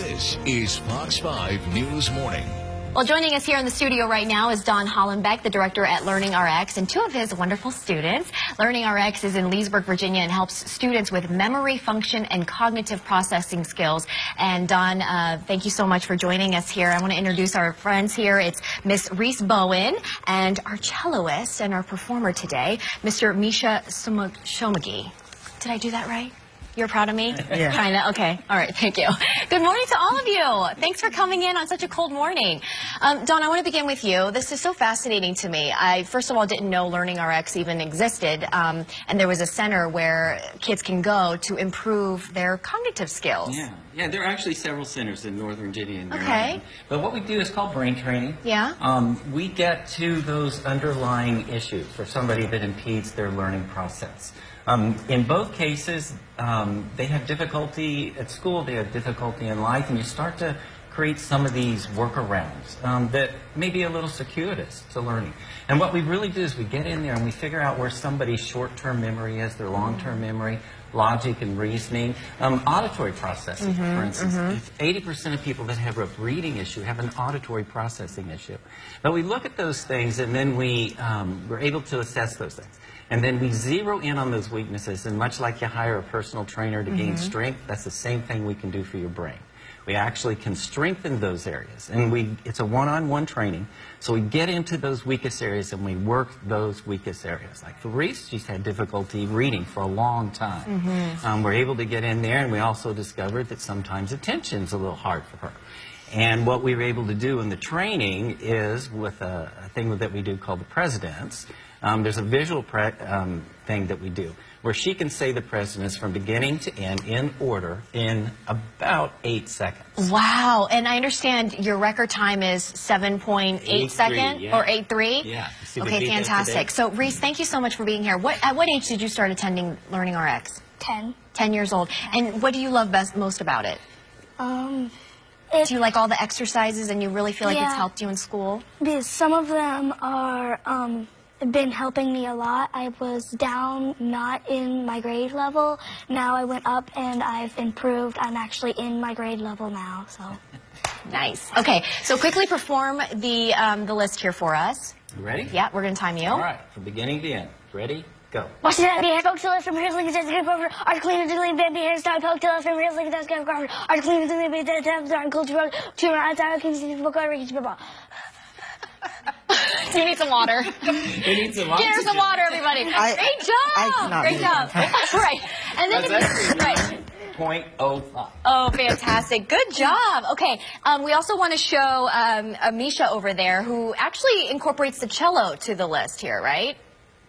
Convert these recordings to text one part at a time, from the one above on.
This is Fox 5 News Morning. Well, joining us here in the studio right now is Don Hollenbeck, the director at LearningRx, and two of his wonderful students. LearningRx is in Leesburg, Virginia, and helps students with memory, function, and cognitive processing skills. And Don, thank you so much for joining us here. I want to introduce our friends here. It's Miss Reese Bowen and our celloist and our performer today, Mr. Misha Shomagi. Did I do that right? You're proud of me? Yeah. Kinda? Okay. All right. Thank you. Good morning to all of you. Thanks for coming in on such a cold morning. Dawn, I want to begin with you. This is so fascinating to me. I, first of all, didn't know LearningRx even existed, and there was a center where kids can go to improve their cognitive skills. Yeah, there are actually several centers in Northern Virginia and Okay. Maryland. But what we do is called brain training. Yeah. We get to those underlying issues for somebody that impedes their learning process. In both cases, they have difficulty at school, they have difficulty in life, and you start to create some of these workarounds that may be a little circuitous to learning. And what we really do is we get in there and we figure out where somebody's short-term memory is, their long-term memory, logic and reasoning, auditory processing, for instance. If 80% of people that have a reading issue have an auditory processing issue. But we look at those things and then we're able to assess those things. And then we zero in on those weaknesses, and much like you hire a personal trainer to gain strength, that's the same thing we can do for your brain. We actually can strengthen those areas, and it's a one-on-one training, so we get into those weakest areas and we work those weakest areas. Like for Reese, she's had difficulty reading for a long time. We're able to get in there, and we also discovered that sometimes attention's a little hard for her. And what we were able to do in the training is with a thing that we do called the Presidents. There's a visual thing that we do where she can say the presidents from beginning to end in order in about 8 seconds. Wow. And I understand your record time is 7.8 seconds or 8.3? Yeah. Okay, fantastic. So, Reese, thank you so much for being here. At what age did you start attending LearningRx? 10. 10 years old. And what do you love most about it? Do you like all the exercises and you really feel like it's helped you in school? Because some of them are been helping me a lot. I was down, not in my grade level. Now I went up and I've improved. I'm actually in my grade level now. So nice. Okay, so quickly perform the list here for us. You ready? Yeah, we're going to time you. All right, from beginning to end. Ready? Go. watch it be spoke to us from here, link it to over. Our cleaner to leave baby hair start poke to us from here, link it to cover. Our cleaner to leave the temps are culture to our time can see book over each people. You need some water. You need some Get her some water, everybody. Great job. Great job. Right. And then right. 0.05. Oh, fantastic. Good job. Okay. We also want to show Misha over there, who actually incorporates the cello to the list here, right?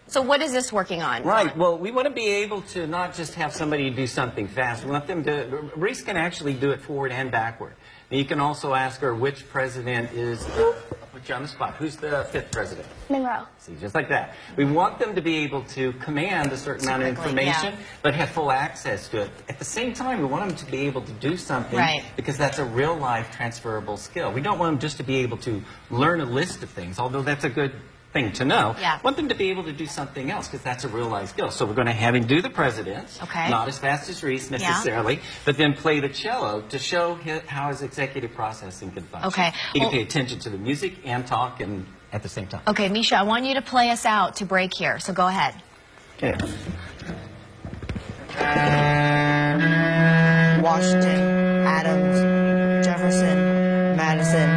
So what is this working on? Right. Well, we want to be able to not just have somebody do something fast. We want them to... Reese can actually do it forward and backward. And you can also ask her which president is... I'll put you on the spot. Who's the 5th president? Monroe. See, just like that. We want them to be able to command a certain amount of information, but have full access to it. At the same time, we want them to be able to do something because that's a real-life transferable skill. We don't want them just to be able to learn a list of things, although that's a good thing to know. Want them to be able to do something else because that's a real-life skill. So we're going to have him do the presidents, not as fast as Reese necessarily, but then play the cello to show how his executive processing can function. He can pay attention to the music and talk and at the same time. Okay, Misha, I want you to play us out to break here, so go ahead. Okay. Washington, Adams, Jefferson, Madison,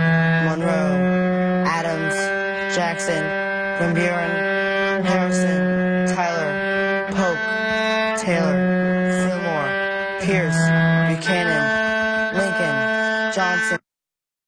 Monroe, Adams, Jackson, Van Buren, Harrison, Tyler, Polk, Taylor, Fillmore, Pierce, Buchanan, Lincoln, Johnson,